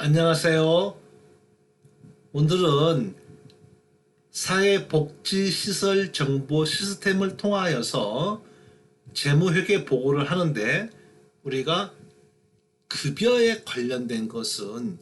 안녕하세요. 오늘은 사회복지시설 정보 시스템을 통하여서 재무회계 보고를 하는데 우리가 급여에 관련된 것은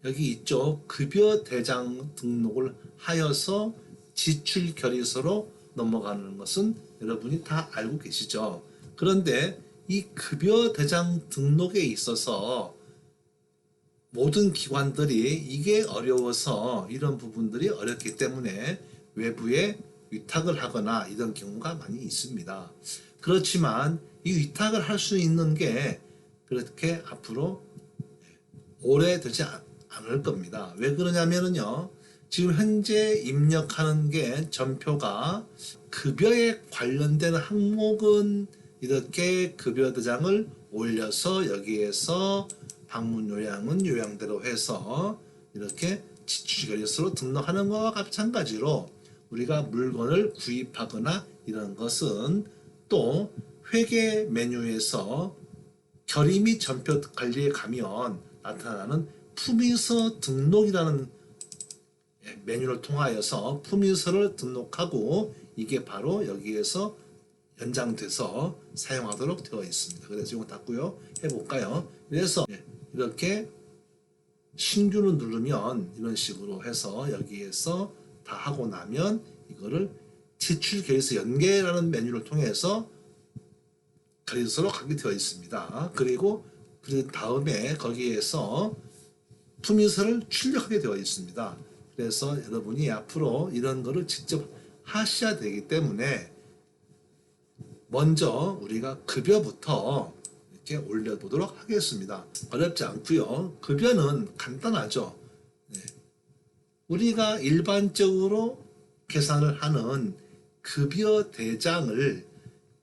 여기 있죠. 급여 대장 등록을 하여서 지출 결의서로 넘어가는 것은 여러분이 다 알고 계시죠. 그런데 이 급여 대장 등록에 있어서 모든 기관들이 이게 어려워서 이런 부분들이 어렵기 때문에 외부에 위탁을 하거나 이런 경우가 많이 있습니다. 그렇지만 이 위탁을 할 수 있는 게 그렇게 앞으로 오래되지 않을 겁니다. 왜 그러냐면요. 지금 현재 입력하는 게 전표가 급여에 관련된 항목은 이렇게 급여 대장을 올려서 여기에서 방문 요양은 요양대로 해서 이렇게 지출 결의서로 등록하는 것과 마찬가지로 우리가 물건을 구입하거나 이런 것은 또 회계 메뉴에서 결의 및 전표 관리에 가면 나타나는 품위서 등록이라는 메뉴를 통하여서 품위서를 등록하고 이게 바로 여기에서 연장돼서 사용하도록 되어 있습니다. 그래서 이거 닫고요. 해볼까요? 그래서 이렇게 신규를 누르면 이런 식으로 해서 여기에서 다 하고 나면 이거를 지출 결의서 연계라는 메뉴를 통해서 결의서로 가게 되어 있습니다. 그리고 그 다음에 거기에서 품위서를 출력하게 되어 있습니다. 그래서 여러분이 앞으로 이런 거를 직접 하셔야 되기 때문에 먼저 우리가 급여부터 이렇게 올려보도록 하겠습니다. 어렵지 않고요. 급여는 간단하죠. 네. 우리가 일반적으로 계산을 하는 급여 대장을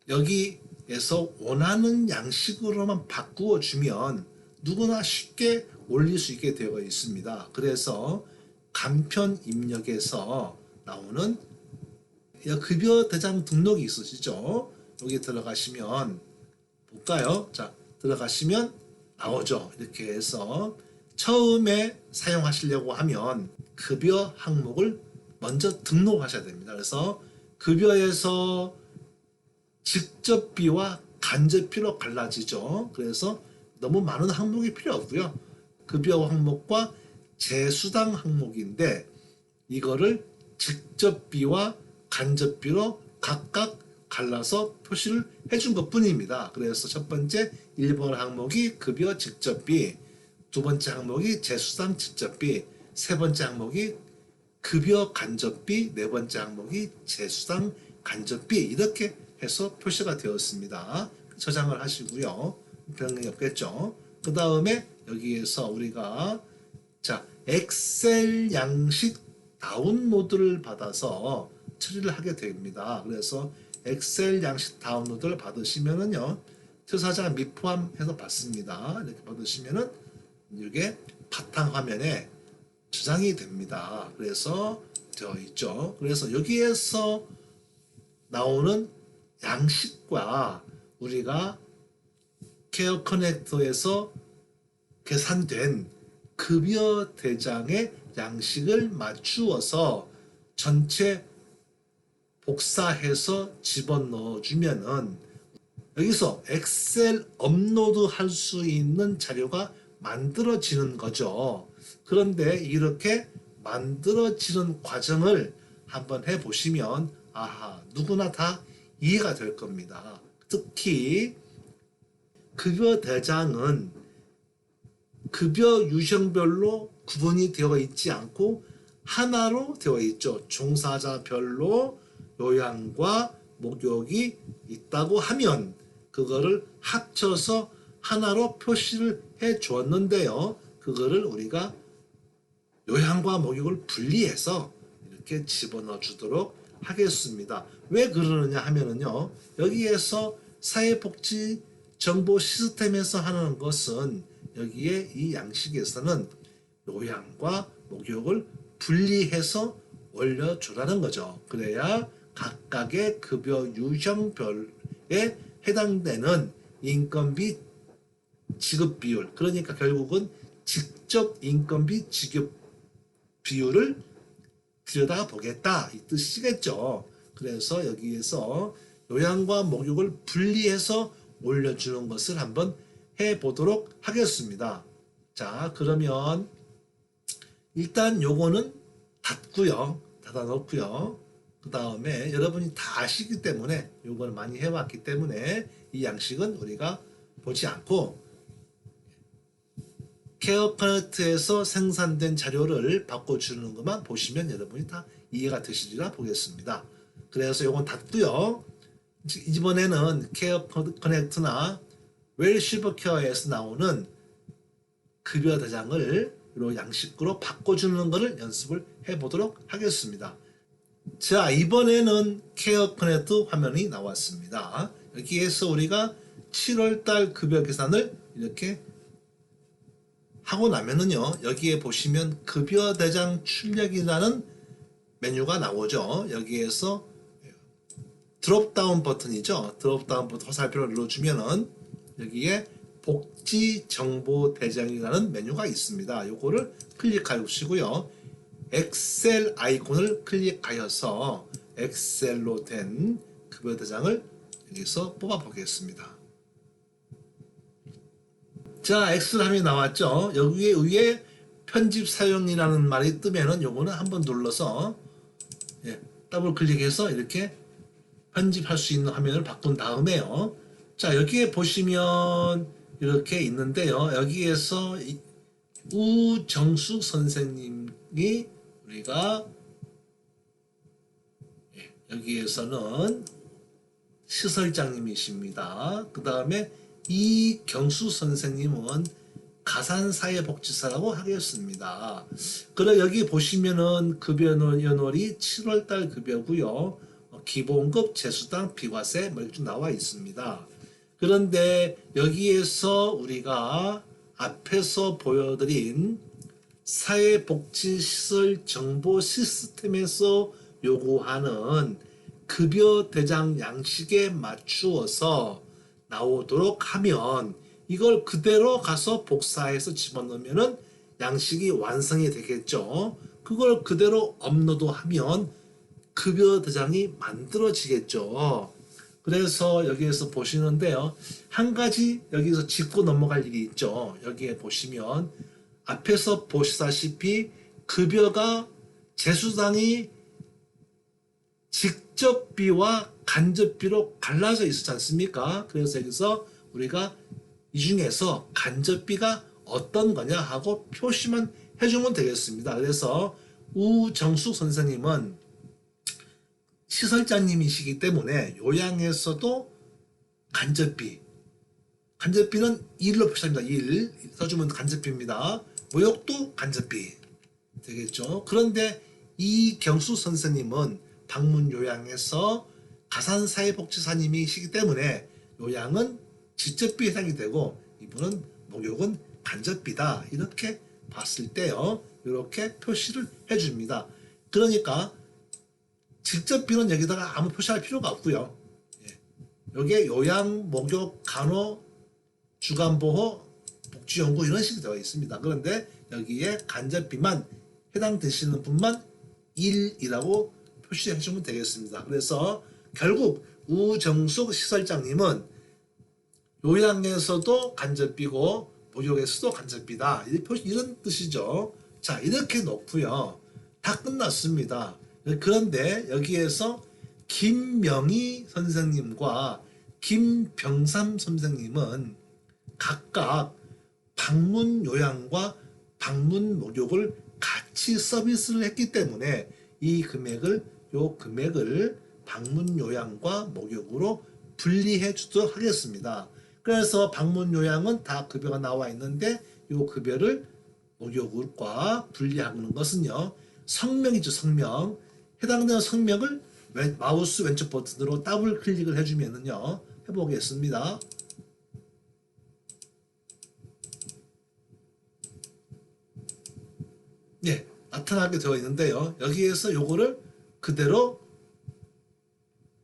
여기에서 원하는 양식으로만 바꾸어 주면 누구나 쉽게 올릴 수 있게 되어 있습니다. 그래서 간편 입력에서 나오는 급여 대장 등록이 있으시죠? 여기 들어가시면 볼까요? 자, 들어가시면 나오죠. 이렇게 해서 처음에 사용하시려고 하면 급여 항목을 먼저 등록하셔야 됩니다. 그래서 급여에서 직접비와 간접비로 갈라지죠. 그래서 너무 많은 항목이 필요 없고요. 급여 항목과 재수당 항목인데 이거를 직접비와 간접비로 각각 갈라서 표시를 해준 것 뿐입니다. 그래서 첫 번째 1번 항목이 급여 직접비, 두 번째 항목이 재수당 직접비, 세 번째 항목이 급여 간접비, 네 번째 항목이 재수당 간접비 이렇게 해서 표시가 되었습니다. 저장을 하시고요. 변경이 없겠죠. 그 다음에 여기에서 우리가 엑셀 양식 다운로드를 받아서 처리를 하게 됩니다. 그래서 엑셀 양식 다운로드를 받으시면은요, 투사자 미포함해서 받습니다. 이렇게 받으시면은 이게 바탕 화면에 저장이 됩니다. 그래서 되어 있죠. 그래서 여기에서 나오는 양식과 우리가 케어 커넥터에서 계산된 급여 대장의 양식을 맞추어서 전체 복사해서 집어넣어 주면은 여기서 엑셀 업로드 할 수 있는 자료가 만들어지는 거죠. 그런데 이렇게 만들어지는 과정을 한번 해보시면 아하, 누구나 다 이해가 될 겁니다. 특히 급여 대장은 급여 유형별로 구분이 되어 있지 않고 하나로 되어 있죠. 종사자별로 요양과 목욕이 있다고 하면 그거를 합쳐서 하나로 표시를 해 주었는데요. 그거를 우리가 요양과 목욕을 분리해서 이렇게 집어넣어 주도록 하겠습니다. 왜 그러느냐 하면은요. 여기에서 사회복지 정보 시스템에서 하는 것은 여기에 이 양식에서는 요양과 목욕을 분리해서 올려주라는 거죠. 그래야 각각의 급여 유형별에 해당되는 인건비 지급 비율, 그러니까 결국은 직접 인건비 지급 비율을 들여다보겠다 이 뜻이겠죠. 그래서 여기에서 요양과 목욕을 분리해서 올려주는 것을 한번 해보도록 하겠습니다. 자, 그러면 일단 요거는 닫고요. 닫아 놓고요. 그 다음에 여러분이 다 아시기 때문에 요걸 많이 해왔기 때문에 이 양식은 우리가 보지 않고 케어 커넥트에서 생산된 자료를 바꿔주는 것만 보시면 여러분이 다 이해가 되시리라 보겠습니다. 그래서 요건 닫고요. 이번에는 케어 커넥트나 웰실버 케어에서 나오는 급여 대장을 양식으로 바꿔주는 것을 연습을 해보도록 하겠습니다. 자, 이번에는 케어 커넥트 화면이 나왔습니다. 여기에서 우리가 7월달 급여 계산을 이렇게 하고 나면은요, 여기에 보시면 급여 대장 출력이라는 메뉴가 나오죠. 여기에서 드롭다운 버튼이죠. 드롭다운 버튼 화살표를 눌러주면은 여기에 복지 정보 대장이라는 메뉴가 있습니다. 요거를 클릭하시고요. 엑셀 아이콘을 클릭하여서 엑셀로 된 급여 대장을 여기서 뽑아 보겠습니다. 자, 엑셀함이 나왔죠. 여기 위에 편집 사용이라는 말이 뜨면은 요거는 한번 눌러서 더블 클릭해서 이렇게 편집할 수 있는 화면을 바꾼 다음에요. 자, 여기에 보시면 이렇게 있는데요. 여기에서 우정숙 선생님이 우리가 여기에서는 시설장님이십니다. 그 다음에 이경수 선생님은 가산사회복지사라고 하겠습니다. 그리고 여기 보시면은 급여 연월이 7월달 급여고요. 기본급, 재수당, 비과세 뭐 이렇게 나와 있습니다. 그런데 여기에서 우리가 앞에서 보여드린 사회복지시설 정보 시스템에서 요구하는 급여 대장 양식에 맞추어서 나오도록 하면 이걸 그대로 가서 복사해서 집어넣으면은 양식이 완성이 되겠죠. 그걸 그대로 업로드하면 급여 대장이 만들어지겠죠. 그래서 여기에서 보시는데요. 한 가지 여기서 짚고 넘어갈 일이 있죠. 여기에 보시면 앞에서 보시다시피 급여가 재수당이 직접비와 간접비로 갈라져 있었지 않습니까? 그래서 여기서 우리가 이 중에서 간접비가 어떤 거냐 하고 표시만 해주면 되겠습니다. 그래서 우정숙 선생님은 시설자님이시기 때문에 요양에서도 간접비는 1로 표시합니다. 1 써주면 간접비입니다. 모욕도 간접비 되겠죠. 그런데 이경수 선생님은 방문 요양에서 가산사회복지사님이시기 때문에 요양은 직접비 해당이 되고 이분은 목욕은 간접비다. 이렇게 봤을 때요. 이렇게 표시를 해줍니다. 그러니까 직접비는 여기다가 아무 표시할 필요가 없고요. 여기에 요양, 목욕, 간호, 주간보호, 복지연구 이런 식으로 되어 있습니다. 그런데 여기에 간접비만 해당되시는 분만 1이라고 표시해 주면 되겠습니다. 그래서 결국 우정숙 시설장님은 요양에서도 간접비고 목욕에서도 간접비다. 이런 뜻이죠. 자, 이렇게 놓고요. 다 끝났습니다. 그런데 여기에서 김명희 선생님과 김병삼 선생님은 각각 방문 요양과 방문 목욕을 같이 서비스를 했기 때문에 요 금액을 방문 요양과 목욕으로 분리해 주도록 하겠습니다. 그래서 방문 요양은 다 급여가 나와 있는데 요 급여를 목욕과 분리하는 것은요. 성명이죠. 성명. 해당되는 성명을 마우스 왼쪽 버튼으로 더블 클릭을 해주면은요. 해보겠습니다. 네, 나타나게 되어 있는데요. 여기에서 요거를 그대로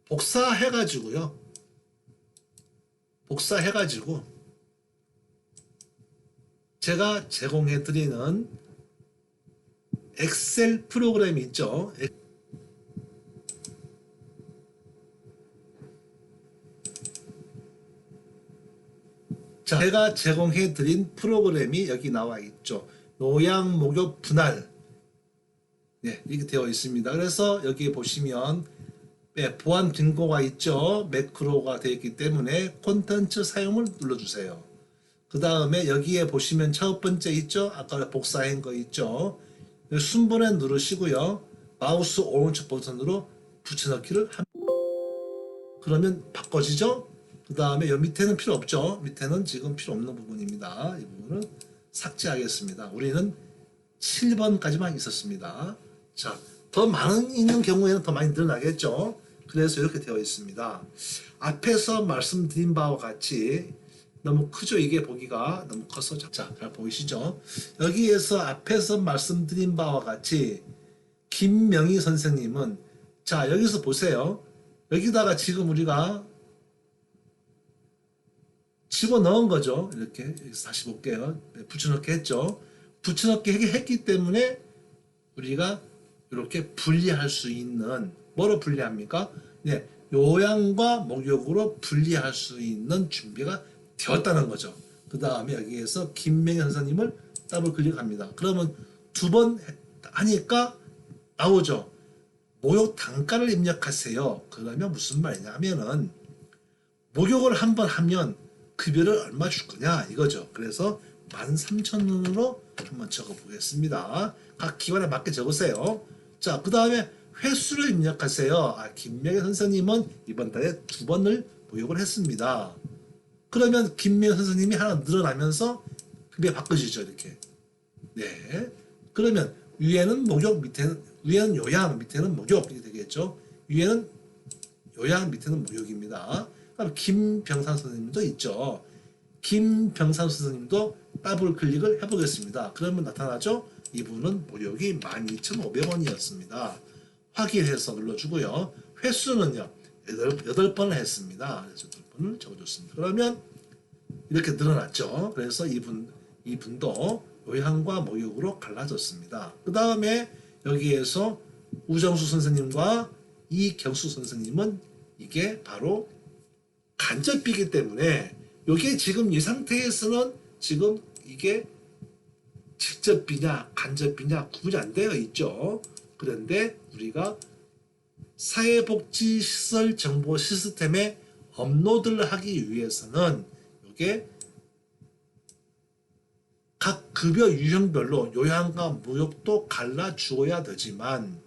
복사해가지고요. 제가 제공해 드리는 엑셀 프로그램이 있죠. 자, 제가 제공해 드린 프로그램이 여기 나와 있죠. 요양 목욕 분할. 네, 이렇게 되어 있습니다. 그래서 여기 보시면 보안 등고가 있죠. 매크로가 되어 있기 때문에 콘텐츠 사용을 눌러주세요. 그 다음에 여기에 보시면 첫 번째 있죠. 아까 복사한 거 있죠. 순번에 누르시고요. 마우스 오른쪽 버튼으로 붙여넣기를 합니다. 그러면 바꿔지죠. 그 다음에 여기 밑에는 필요 없죠. 밑에는 지금 필요 없는 부분입니다. 이 부분은 삭제하겠습니다. 우리는 7번까지만 있었습니다. 자, 더 많은 있는 경우에는 더 많이 늘어나겠죠. 그래서 이렇게 되어 있습니다. 앞에서 말씀드린 바와 같이 너무 크죠? 이게 보기가 너무 커서. 자, 잘 보이시죠? 여기에서 앞에서 말씀드린 바와 같이 김명희 선생님은, 자, 여기서 보세요. 여기다가 지금 우리가 집어넣은 거죠. 이렇게 여기서 다시 볼게요. 붙여넣기 했죠. 붙여넣기 했기 때문에 우리가 이렇게 분리할 수 있는, 뭐로 분리합니까? 네, 요양과 목욕으로 분리할 수 있는 준비가 되었다는 거죠. 그 다음에 여기에서 김명희 선생님을 더블 클릭합니다. 그러면 두 번 하니까 나오죠. 목욕 단가를 입력하세요. 그러면 무슨 말이냐 하면은 목욕을 한 번 하면 급여를 얼마 줄 거냐 이거죠. 그래서 13,000원으로 한번 적어 보겠습니다. 각 기관에 맞게 적으세요. 자, 그 다음에 횟수를 입력하세요. 김명희 선생님은 이번 달에 2번을 목욕을 했습니다. 그러면 김명희 선생님이 하나 늘어나면서 그게 바꿔지죠. 이렇게. 네. 그러면 위에는 목욕, 위에는 요양, 밑에는 목욕 이렇게 되겠죠. 위에는 요양, 밑에는 목욕입니다. 그럼 김병산 선생님도 있죠. 김병산 선생님도 더블 클릭을 해보겠습니다. 그러면 나타나죠. 이분은 목욕이 12,500원이었습니다. 확인해서 눌러주고요. 횟수는요. 8번을 했습니다. 그래서 8번을 적어줬습니다. 그러면 이렇게 늘어났죠. 그래서 이분도 요양과 목욕으로 갈라졌습니다. 그 다음에 여기에서 우정수 선생님과 이경수 선생님은 이게 바로 간접비이기 때문에 이게 지금 이 상태에서는 지금 이게 직접비냐 간접비냐 구분이 안 되어 있죠. 그런데 우리가 사회복지시설 정보 시스템에 업로드를 하기 위해서는 이게 각 급여 유형별로 요양과 목욕도 갈라주어야 되지만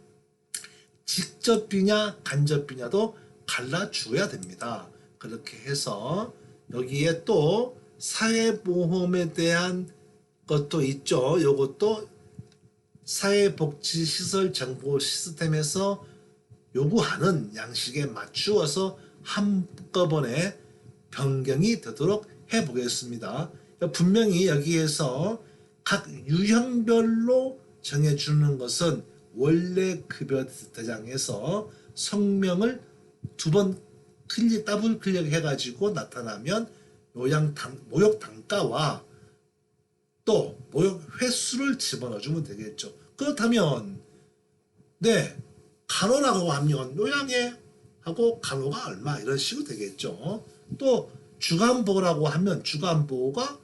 직접비냐 간접비냐도 갈라주어야 됩니다. 그렇게 해서 여기에 또 사회보험에 대한 것도 있죠. 이것도 사회복지시설 정보 시스템에서 요구하는 양식에 맞추어서 한꺼번에 변경이 되도록 해보겠습니다. 분명히 여기에서 각 유형별로 정해주는 것은 원래 급여 대장에서 성명을 2번 더블 클릭 해가지고 나타나면 목욕 단가와 또 목욕 횟수를 집어넣어주면 되겠죠. 그렇다면 네, 간호라고 하면 요양에 하고 간호가 얼마 이런 식으로 되겠죠. 또 주간보호라고 하면 주간보호가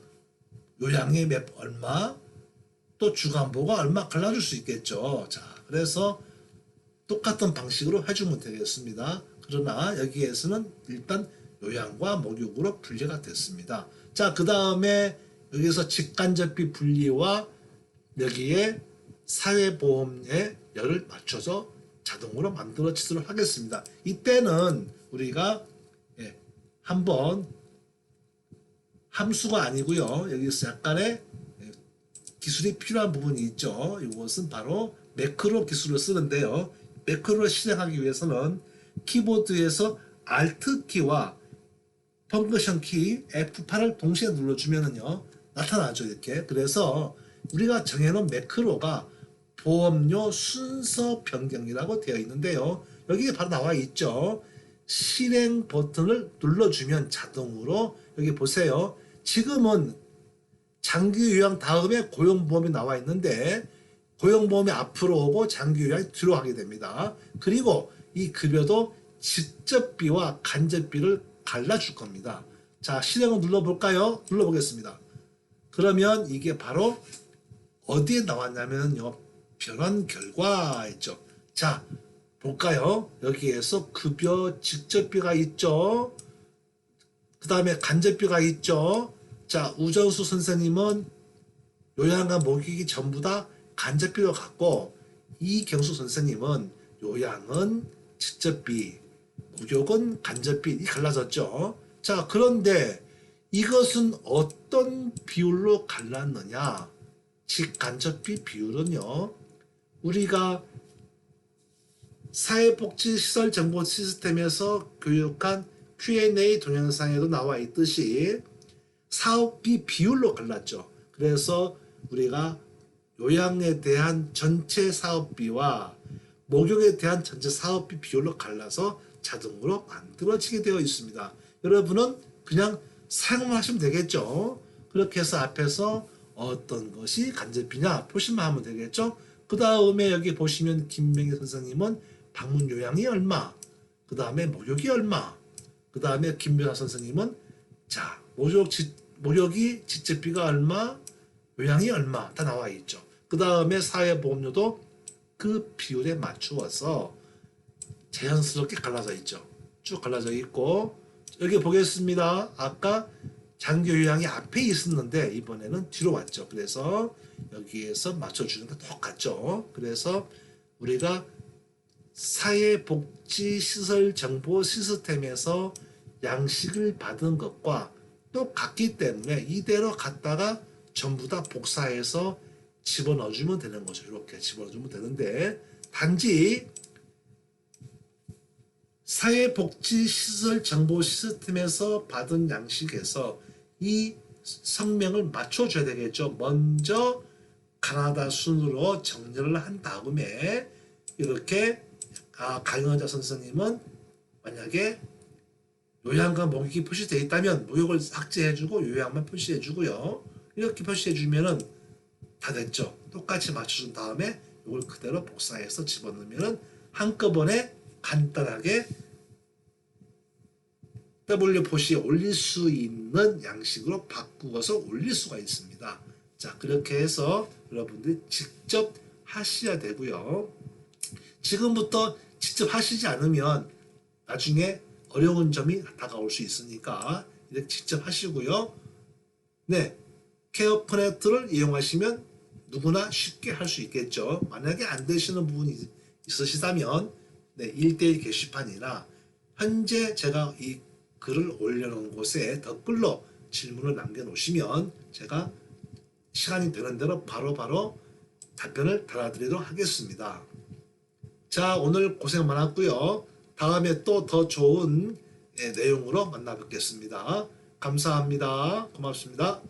요양에 얼마, 또 주간보호가 얼마 갈라줄 수 있겠죠. 자, 그래서 똑같은 방식으로 해주면 되겠습니다. 그러나 여기에서는 일단 요양과 목욕으로 분리가 됐습니다. 자, 그 다음에 여기서 직간접비 분리와 여기에 사회보험에 열을 맞춰서 자동으로 만들어지도록 하겠습니다. 이때는 우리가 한번 함수가 아니고요. 여기서 약간의 기술이 필요한 부분이 있죠. 이것은 바로 매크로 기술을 쓰는데요. 매크로를 실행하기 위해서는 키보드에서 Alt 키와 펑크션 키 F8을 동시에 눌러주면은요 나타나죠. 이렇게. 그래서 우리가 정해놓은 매크로가 보험료 순서 변경이라고 되어 있는데요. 여기 바로 나와 있죠. 실행 버튼을 눌러주면 자동으로 여기 보세요. 지금은 장기 요양 다음에 고용보험이 나와 있는데 고용보험이 앞으로 오고 장기 요양이 뒤로 하게 됩니다. 그리고 이 급여도 직접비와 간접비를 갈라줄 겁니다. 자, 실행을 눌러볼까요? 눌러보겠습니다. 그러면 이게 바로 어디에 나왔냐면요. 변환 결과 있죠. 자, 볼까요? 여기에서 급여 직접비가 있죠. 그 다음에 간접비가 있죠. 자, 우정수 선생님은 요양과 목욕이 전부 다 간접비로 갖고 이경수 선생님은 요양은 직접비, 목욕은 간접비 갈라졌죠. 자, 그런데 이것은 어떤 비율로 갈랐느냐? 직간접비 비율은요. 우리가 사회복지시설 정보 시스템에서 교육한 Q&A 동영상에도 나와 있듯이 사업비 비율로 갈랐죠. 그래서 우리가 요양에 대한 전체 사업비와 목욕에 대한 전체 사업비 비율로 갈라서 자동으로 만들어지게 되어 있습니다. 여러분은 그냥 사용만 하시면 되겠죠. 그렇게 해서 앞에서 어떤 것이 간접비냐 보시면 하면 되겠죠. 그 다음에 여기 보시면 김명희 선생님은 방문 요양이 얼마, 그 다음에 목욕이 얼마, 그 다음에 김묘사 선생님은 자 목욕이 직접비가 얼마, 요양이 얼마 다 나와 있죠. 그 다음에 사회보험료도 그 비율에 맞추어서 자연스럽게 갈라져 있죠. 쭉 갈라져 있고 여기 보겠습니다. 아까 장기 요양이 앞에 있었는데 이번에는 뒤로 왔죠. 그래서 여기에서 맞춰주는 거 똑같죠. 그래서 우리가 사회복지시설 정보 시스템에서 양식을 받은 것과 똑같기 때문에 이대로 갖다가 전부 다 복사해서 집어넣어주면 되는 거죠. 이렇게 집어넣어주면 되는데 단지 사회복지시설 정보 시스템에서 받은 양식에서 이 성명을 맞춰줘야 되겠죠. 먼저 가나다 순으로 정렬을 한 다음에 이렇게 강영자 선생님은 만약에 요양과 목욕이 표시되어 있다면 목욕을 삭제해주고 요양만 표시해주고요. 이렇게 표시해주면은 다 됐죠. 똑같이 맞춰준 다음에 이걸 그대로 복사해서 집어넣으면은 한꺼번에 간단하게 W 표시에 올릴 수 있는 양식으로 바꾸어서 올릴 수가 있습니다. 자, 그렇게 해서 여러분들이 직접 하셔야 되고요. 지금부터 직접 하시지 않으면 나중에 어려운 점이 다가올 수 있으니까 이렇게 직접 하시고요. 네, 케어포네트를 이용하시면 누구나 쉽게 할 수 있겠죠. 만약에 안 되시는 부분이 있으시다면 네, 1대1 게시판이나 현재 제가 이 글을 올려놓은 곳에 댓글로 질문을 남겨놓으시면 제가 시간이 되는 대로 바로바로 답변을 달아드리도록 하겠습니다. 자, 오늘 고생 많았고요. 다음에 또 더 좋은 내용으로 만나 뵙겠습니다. 감사합니다. 고맙습니다.